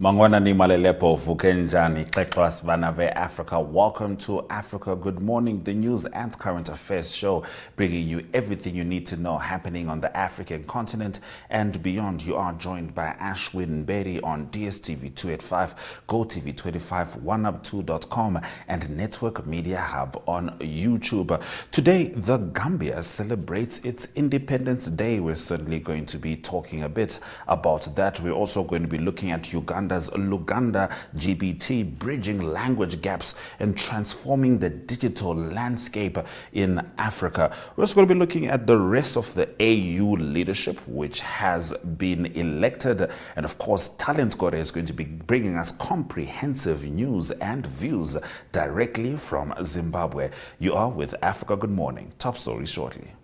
Mangwana ni malelepo vukenjani xexwa vanave Africa. Welcome to Africa Good Morning, the news and current affairs show, bringing you everything you need to know happening on the African continent and beyond. You are joined by Ashwin Berry on DStv 285, GOtv 25, oneup2.com, and Network Media Hub on YouTube. Today, the Gambia celebrates its Independence Day. We're certainly going to be talking a bit about that. We're also going to be looking at Uganda's LUGANDAGPT, bridging language gaps and transforming the digital landscape in Africa. We're also going to be looking at the rest of the AU leadership, which has been elected. And of course, Talent Gore is going to be bringing us comprehensive news and views directly from Zimbabwe. You are with Africa Good Morning. Top stories shortly.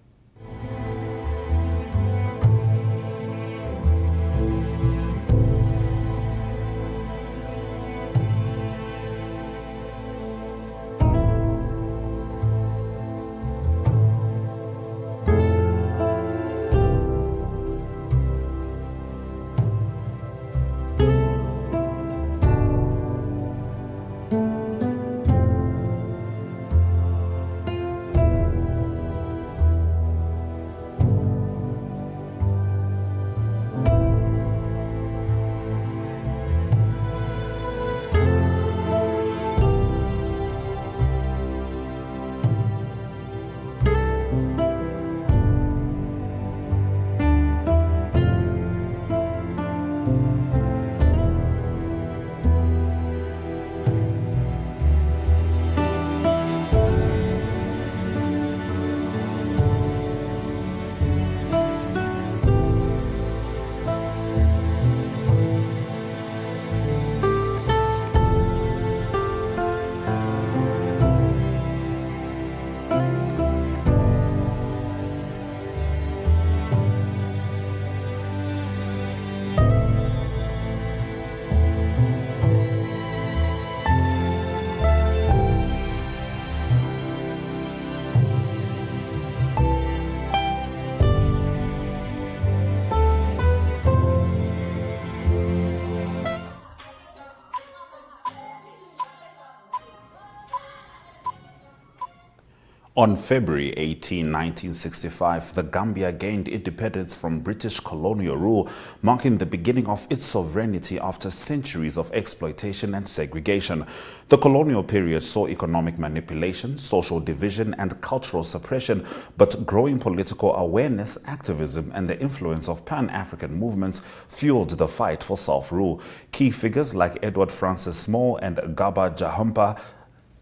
On February 18, 1965, the Gambia gained independence from British colonial rule, marking the beginning of its sovereignty after centuries of exploitation and segregation. The colonial period saw economic manipulation, social division, and cultural suppression, but growing political awareness, activism, and the influence of Pan-African movements fueled the fight for self-rule. Key figures like Edward Francis Small and Gaba Jahumpa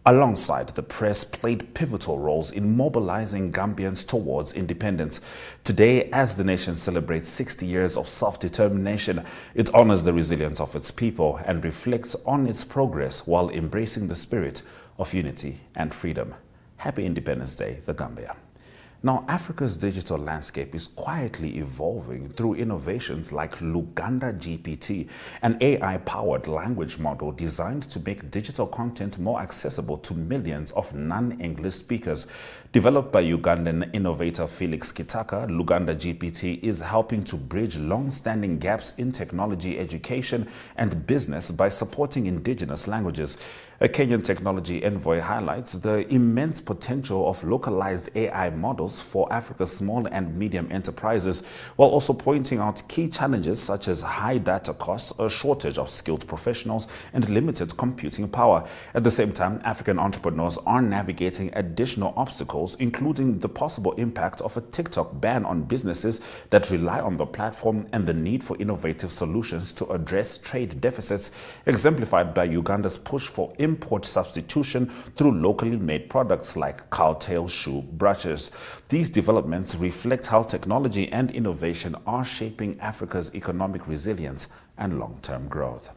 alongside the press played pivotal roles in mobilizing Gambians towards independence. Today, as the nation celebrates 60 years of self-determination, it honors the resilience of its people and reflects on its progress while embracing the spirit of unity and freedom. Happy Independence Day, the Gambia. Now, Africa's digital landscape is quietly evolving through innovations like LUGANDAGPT, an AI-powered language model designed to make digital content more accessible to millions of non-English speakers. Developed by Ugandan innovator Felix Kitaka, LUGANDAGPT is helping to bridge long-standing gaps in technology education and business by supporting indigenous languages. A Kenyan technology envoy highlights the immense potential of localized AI models for Africa's small and medium enterprises, while also pointing out key challenges such as high data costs, a shortage of skilled professionals, and limited computing power. At the same time, African entrepreneurs are navigating additional obstacles, including the possible impact of a TikTok ban on businesses that rely on the platform and the need for innovative solutions to address trade deficits, exemplified by Uganda's push for import substitution through locally made products like cowtail shoe brushes. These developments reflect how technology and innovation are shaping Africa's economic resilience and long-term growth.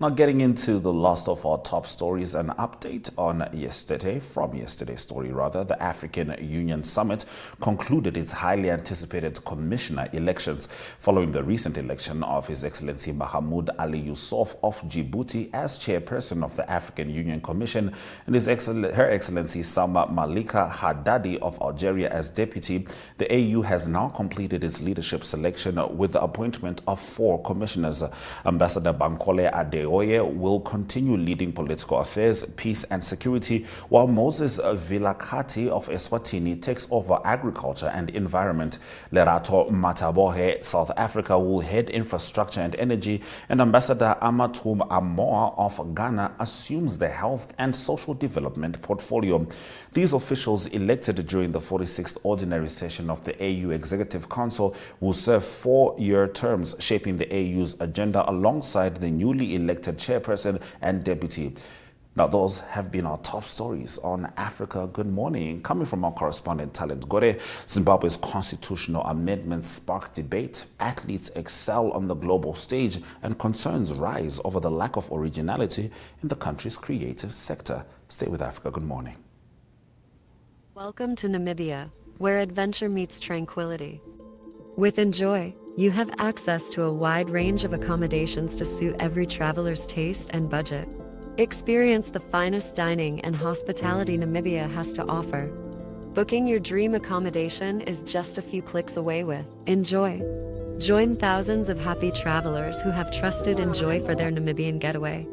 Now, getting into the last of our top stories, an update on yesterday's story rather, the African Union Summit concluded its highly anticipated commissioner elections following the recent election of His Excellency Mahamoud Ali Yusuf of Djibouti as chairperson of the African Union Commission and Her Excellency Sama Malika Haddadi of Algeria as deputy. The AU has now completed its leadership selection with the appointment of 4 commissioners. Ambassador Bankole Adeoye will continue leading political affairs, peace and security, while Moses Vilakati of Eswatini takes over agriculture and environment. Lerato Matabohe, South Africa, will head infrastructure and energy, and Ambassador Amatum Amoa of Ghana assumes the health and social development portfolio. These officials, elected during the 46th ordinary session of the AU Executive Council, will serve 4-year terms, shaping the AU's agenda alongside the newly elected chairperson and deputy. Now, those have been our top stories on Africa Good Morning. Coming from our correspondent, Talent Gore, Zimbabwe's constitutional amendments spark debate, athletes excel on the global stage, and concerns rise over the lack of originality in the country's creative sector. Stay with Africa Good Morning. Welcome to Namibia, where adventure meets tranquility. With Enjoy, you have access to a wide range of accommodations to suit every traveler's taste and budget. Experience the finest dining and hospitality Namibia has to offer. Booking your dream accommodation is just a few clicks away with Enjoy. Join thousands of happy travelers who have trusted Enjoy for their Namibian getaway.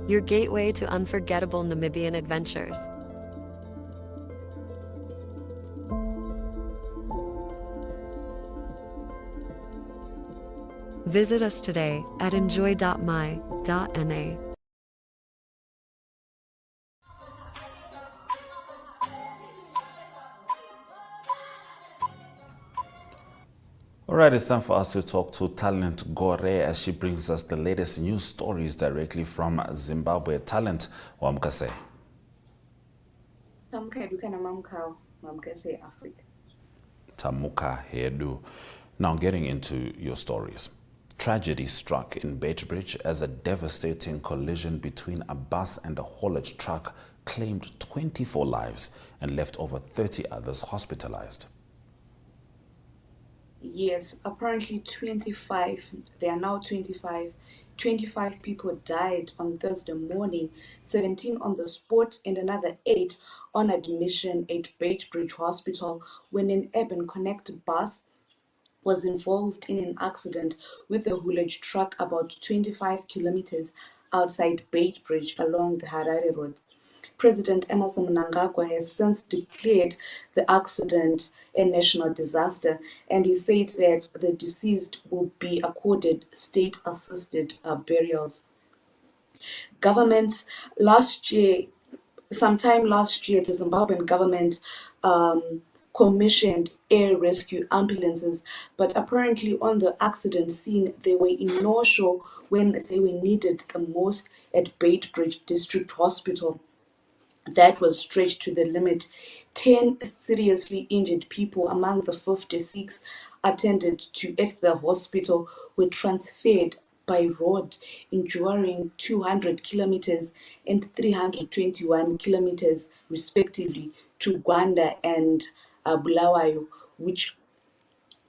Your gateway to unforgettable Namibian adventures. Visit us today at enjoy.my.na. All right, it's time for us to talk to Talent Gore as she brings us the latest news stories directly from Zimbabwe. Talent, wamkase. Tamuka dukana mamkase Africa. Tamuka hedu. Now, getting into your stories. Tragedy struck in Beitbridge as a devastating collision between a bus and a haulage truck claimed 24 lives and left over 30 others hospitalized. Yes, apparently 25, there are now 25 people died on Thursday morning, 17 on the spot and another 8 on admission at Beitbridge Hospital when an Urban Connect bus was involved in an accident with a haulage truck about 25 kilometers outside Beitbridge along the Harare Road. President Emerson Mnangagwa has since declared the accident a national disaster, and he said that the deceased will be accorded state-assisted burials. Governments sometime last year, the Zimbabwean government commissioned air rescue ambulances, but apparently on the accident scene, they were in no show when they were needed the most at Beitbridge District Hospital. That was stretched to the limit. 10 seriously injured people among the 56 attended to at the hospital were transferred by road, enduring 200 kilometers and 321 kilometers respectively to Gwanda and Bulawayo, which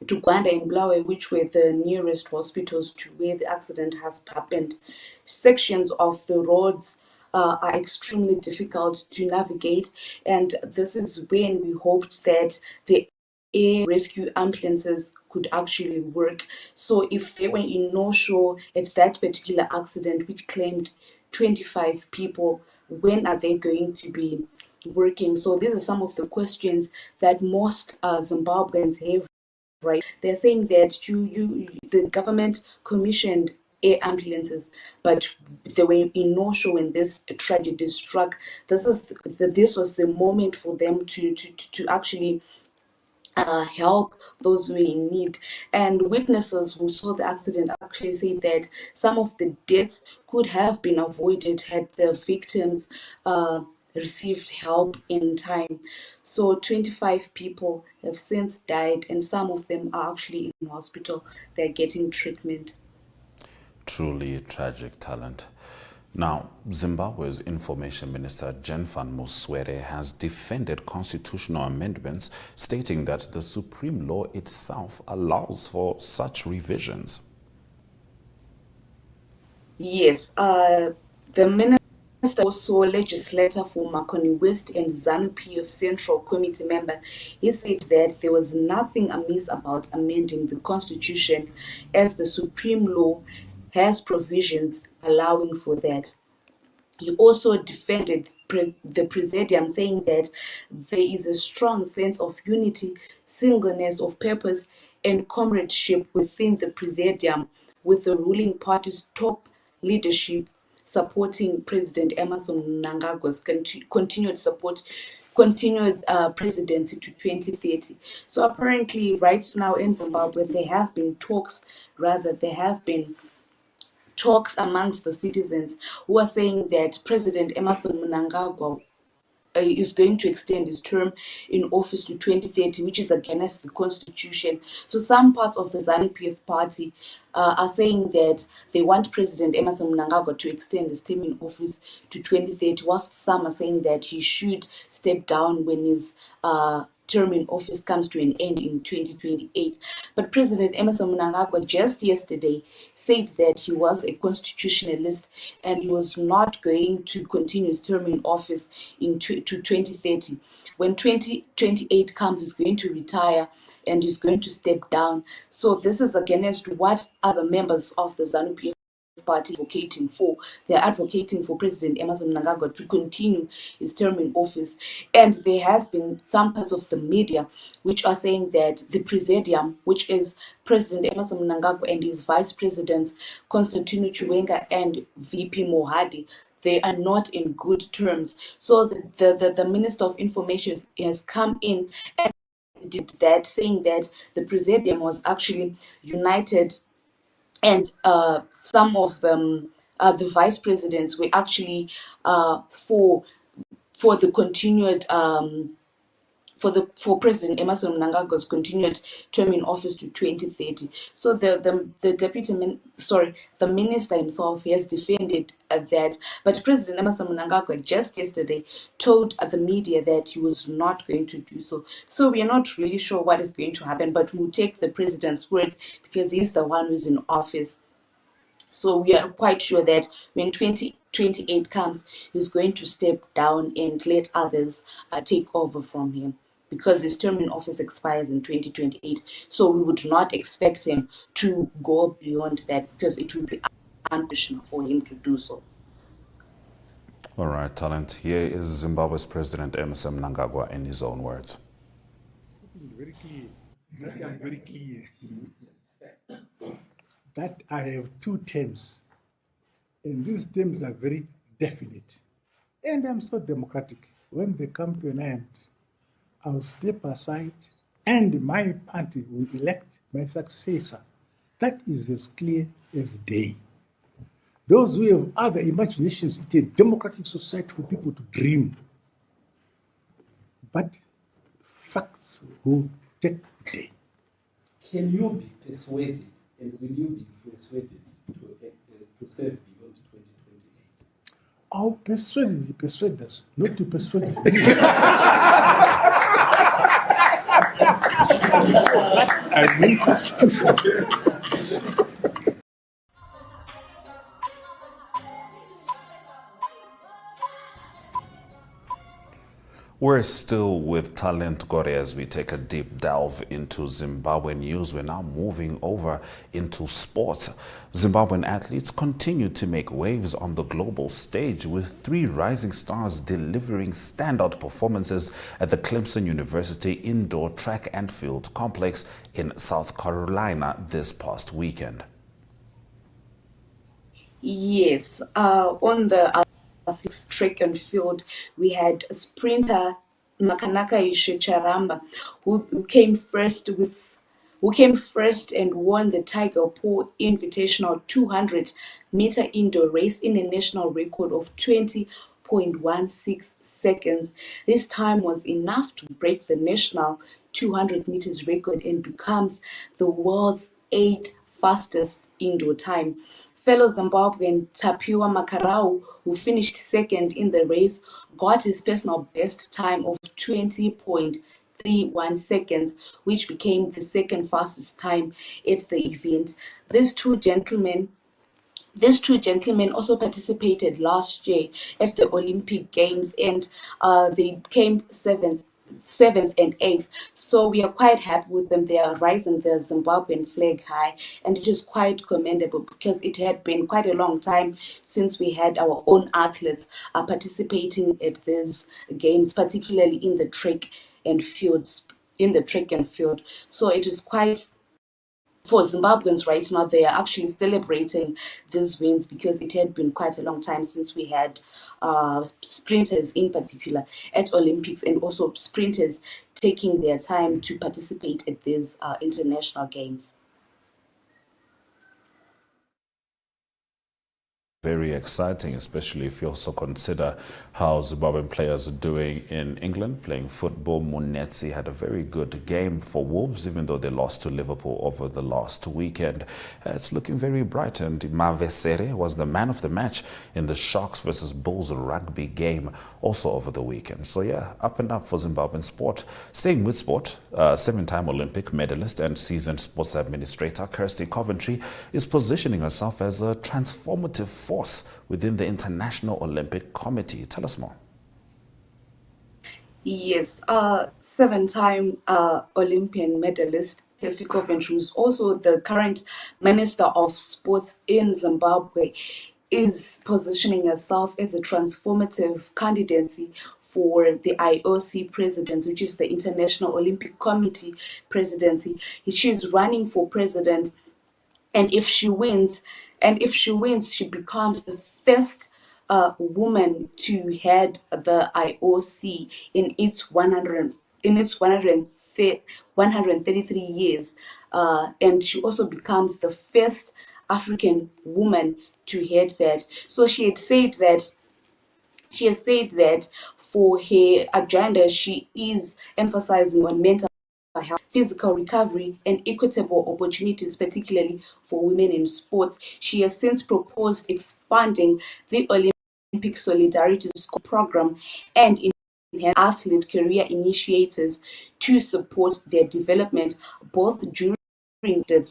were the nearest hospitals to where the accident has happened. Sections of the roads are extremely difficult to navigate, and this is when we hoped that the air rescue ambulances could actually work. So if they were in no show at that particular accident, which claimed 25 people, when are they going to be working? So these are some of the questions that most Zimbabweans have. Right, they're saying that the government commissioned air ambulances, but they were in no show when this tragedy struck. This was the moment for them to actually help those who are in need. And witnesses who saw the accident actually say that some of the deaths could have been avoided had the victims received help in time. So 25 people have since died, and some of them are actually in hospital. They're getting treatment. Truly tragic talent. Now, Zimbabwe's Information Minister Jenfan Muswere has defended constitutional amendments stating that the supreme law itself allows for such revisions. Yes, the minister also legislator for Makoni West and ZANU-PF Central Committee member. He said that there was nothing amiss about amending the constitution as the supreme law has provisions allowing for that. He also defended the Presidium, saying that there is a strong sense of unity, singleness of purpose, and comradeship within the Presidium, with the ruling party's top leadership supporting President Emerson Mnangagwa's continued presidency to 2030. So apparently, right now in Zimbabwe, there have been talks amongst the citizens who are saying that President Emerson Mnangagwa is going to extend his term in office to 2030, which is against the constitution. So some parts of the ZANU-PF party are saying that they want President Emerson Mnangagwa to extend his term in office to 2030, whilst some are saying that he should step down when his term in office comes to an end in 2028. But President Emerson Mnangagwa just yesterday said that he was a constitutionalist and he was not going to continue his term in office to 2030. When 2028 comes, he's going to retire and he's going to step down. So this is against what other members of the ZANU-PF party advocating for. They're advocating for President Emerson Mnangagwa to continue his term in office. And there has been some parts of the media which are saying that the Presidium, which is President Emerson Mnangagwa and his vice presidents, Constantino Chiwenga and VP Mohadi, they are not in good terms. So the Minister of Information has come in and did that, saying that the Presidium was actually united, and some of them, the vice presidents, were actually for the continued for President Emerson Mnangagwa's continued term in office to 2030. So the minister himself has defended that, but President Emerson Mnangagwa just yesterday told the media that he was not going to do so. So we are not really sure what is going to happen, but we'll take the president's word because he's the one who's in office. So we are quite sure that when 2028 comes, he's going to step down and let others take over from him, because his term in office expires in 2028. So we would not expect him to go beyond that, because it would be unconstitutional for him to do so. All right, talent. Here is Zimbabwe's President Emerson Mnangagwa in his own words. Very clear. Very clear. That I have two terms, and these terms are very definite. And I'm so democratic. When they come to an end, I'll step aside and my party will elect my successor. That is as clear as day. Those who have other imaginations, it is a democratic society for people to dream. But facts will take the day. Can you be persuaded, and will you be persuaded to serve beyond 2028? I'll persuade the persuaders not to persuade me. I mean, We're still with Talent Gore as we take a deep delve into Zimbabwe news. We're now moving over into sports. Zimbabwean athletes continue to make waves on the global stage, with 3 rising stars delivering standout performances at the Clemson University Indoor Track and Field Complex in South Carolina this past weekend. Yes, on the track and field, we had sprinter Makanaka Charamba who came first and won the Tiger Paw Invitational 200-meter indoor race in a national record of 20.16 seconds. This time was enough to break the national 200 meters record and becomes the world's 8th fastest indoor time. Fellow Zimbabwean Tapiwa Makarau, who finished second in the race, got his personal best time of 20.31 seconds, which became the second fastest time at the event. These two gentlemen also participated last year at the Olympic Games, and they came seventh and eighth. So we are quite happy with them. They are raising the Zimbabwean flag high, and it is quite commendable because it had been quite a long time since we had our own athletes participating at these games, particularly in the track and fields. So it is quite, for Zimbabweans right now, they are actually celebrating these wins because it had been quite a long time since we had sprinters in particular at Olympics, and also sprinters taking their time to participate at these international games. Very exciting, especially if you also consider how Zimbabwean players are doing in England, playing football. Munetsi had a very good game for Wolves, even though they lost to Liverpool over the last weekend. It's looking very bright, and Mavesere was the man of the match in the Sharks versus Bulls rugby game also over the weekend. So yeah, up and up for Zimbabwean sport. Staying with sport, seven-time Olympic medalist and seasoned sports administrator Kirsty Coventry is positioning herself as a transformative force within the International Olympic Committee. Tell us more. Yes, seven-time Olympian medalist Kirsty Coventry, who's also the current Minister of Sports in Zimbabwe, is positioning herself as a transformative candidacy for the IOC presidency, which is the International Olympic Committee presidency. She's running for president, and if she wins, she becomes the first woman to head the IOC in its 133 years, and she also becomes the first African woman to head that. So she has said that for her agenda, she is emphasizing on mental health, physical recovery, and equitable opportunities, particularly for women in sports. She has since proposed expanding the Olympic Solidarity School program and enhance athlete career initiatives to support their development both during their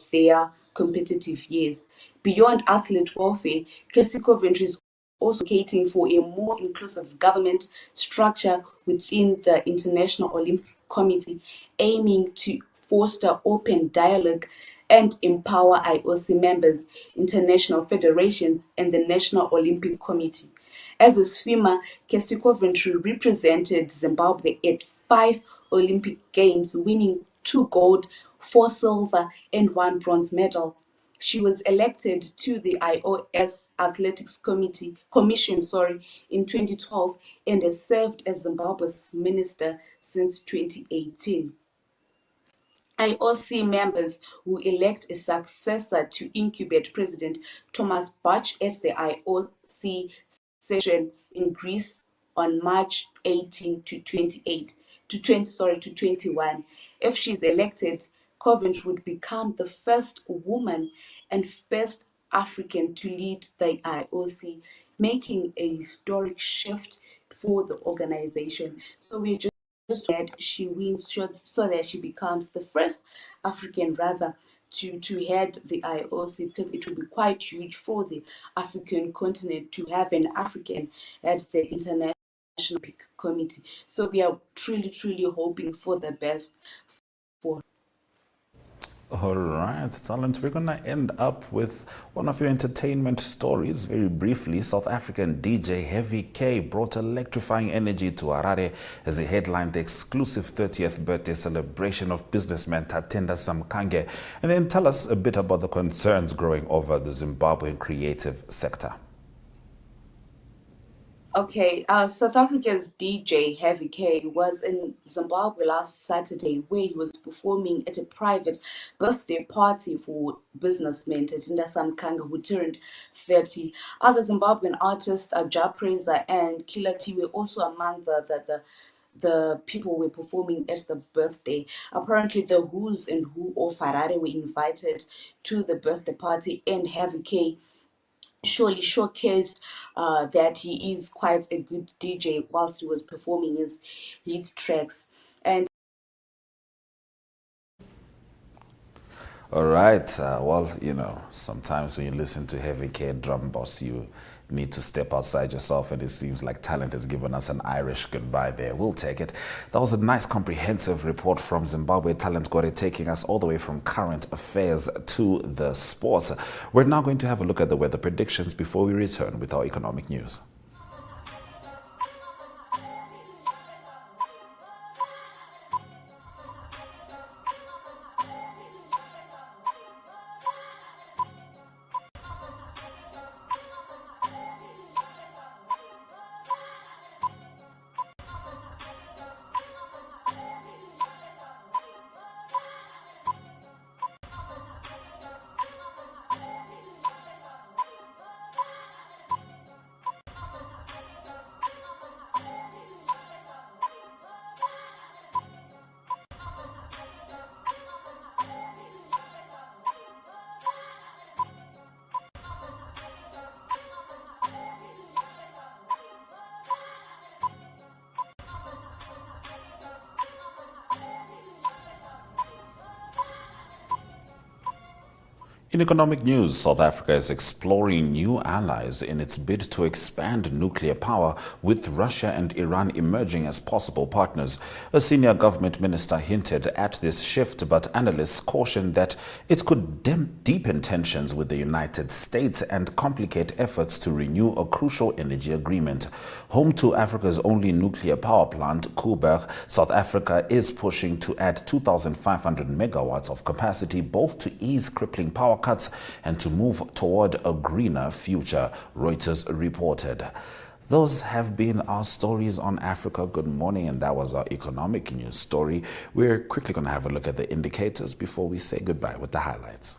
competitive years. Beyond athlete welfare, Kirsty Coventry is also advocating for a more inclusive government structure within the International Olympic Committee, aiming to foster open dialogue and empower IOC members, international federations, and the National Olympic Committee. As a swimmer, Kirsty Coventry represented Zimbabwe at 5 Olympic Games, winning 2 gold, 4 silver, and 1 bronze medal. She was elected to the IOS Athletics Commission in 2012 and has served as Zimbabwe's minister since 2018. IOC members will elect a successor to incumbent President Thomas Bach at the IOC session in Greece on March 18 to 21. If she's elected, Coventry would become the first woman and first African to lead the IOC, making a historic shift for the organization. So we're just that she wins so that she becomes the first African rather to head the IOC, because it will be quite huge for the African continent to have an African at the International Olympic Committee. So we are truly hoping for the best for. All right, talent. We're going to end up with one of your entertainment stories very briefly. South African DJ Heavy K brought electrifying energy to Harare as he headlined the exclusive 30th birthday celebration of businessman Tatenda Samkange. And then tell us a bit about the concerns growing over the Zimbabwean creative sector. Okay, South Africa's DJ Heavy K was in Zimbabwe last Saturday, where he was performing at a private birthday party for businessman Tatinda Samkanga, who turned 30. Other Zimbabwean artists, Ja Praiser and Killer T, were also among the people who were performing at the birthday. Apparently, the Who's and Who of Harare were invited to the birthday party, and Heavy K surely showcased that he is quite a good DJ whilst he was performing his hit tracks. And All right. Well, sometimes when you listen to heavy K drum boss, you need to step outside yourself, and it seems like talent has given us an Irish goodbye there. We'll take it. That was a nice comprehensive report from Zimbabwe Talent Gore, taking us all the way from current affairs to the sports. We're now going to have a look at the weather predictions before we return with our economic news. In economic news, South Africa is exploring new allies in its bid to expand nuclear power, with Russia and Iran emerging as possible partners. A senior government minister hinted at this shift, but analysts cautioned that it could deepen tensions with the United States and complicate efforts to renew a crucial energy agreement. Home to Africa's only nuclear power plant, Koeberg, South Africa is pushing to add 2,500 megawatts of capacity, both to ease crippling power cuts and to move toward a greener future, Reuters reported. Those have been our stories on Africa Good Morning, and that was our economic news story. We're quickly going to have a look at the indicators before we say goodbye with the highlights.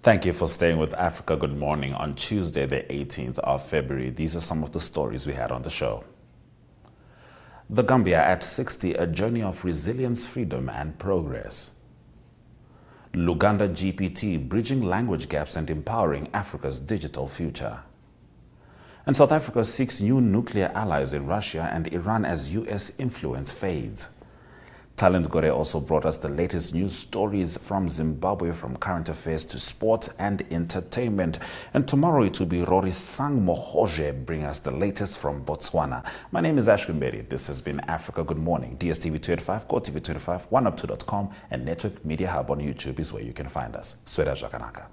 Thank you for staying with Africa Good Morning on Tuesday, the 18th of February. These are some of the stories we had on the show. The Gambia at 60, a journey of resilience, freedom and progress. LUGANDAGPT, bridging language gaps and empowering Africa's digital future. And South Africa seeks new nuclear allies in Russia and Iran as U.S. influence fades. Talent Gore also brought us the latest news stories from Zimbabwe, from current affairs to sport and entertainment. And tomorrow it will be Rorisang Mohoje bring us the latest from Botswana. My name is Ashwin Bedi. This has been Africa Good Morning. DStv 285, GOtv 285, 1up2.com, and Network Media Hub on YouTube is where you can find us. Sweda Jakanaka.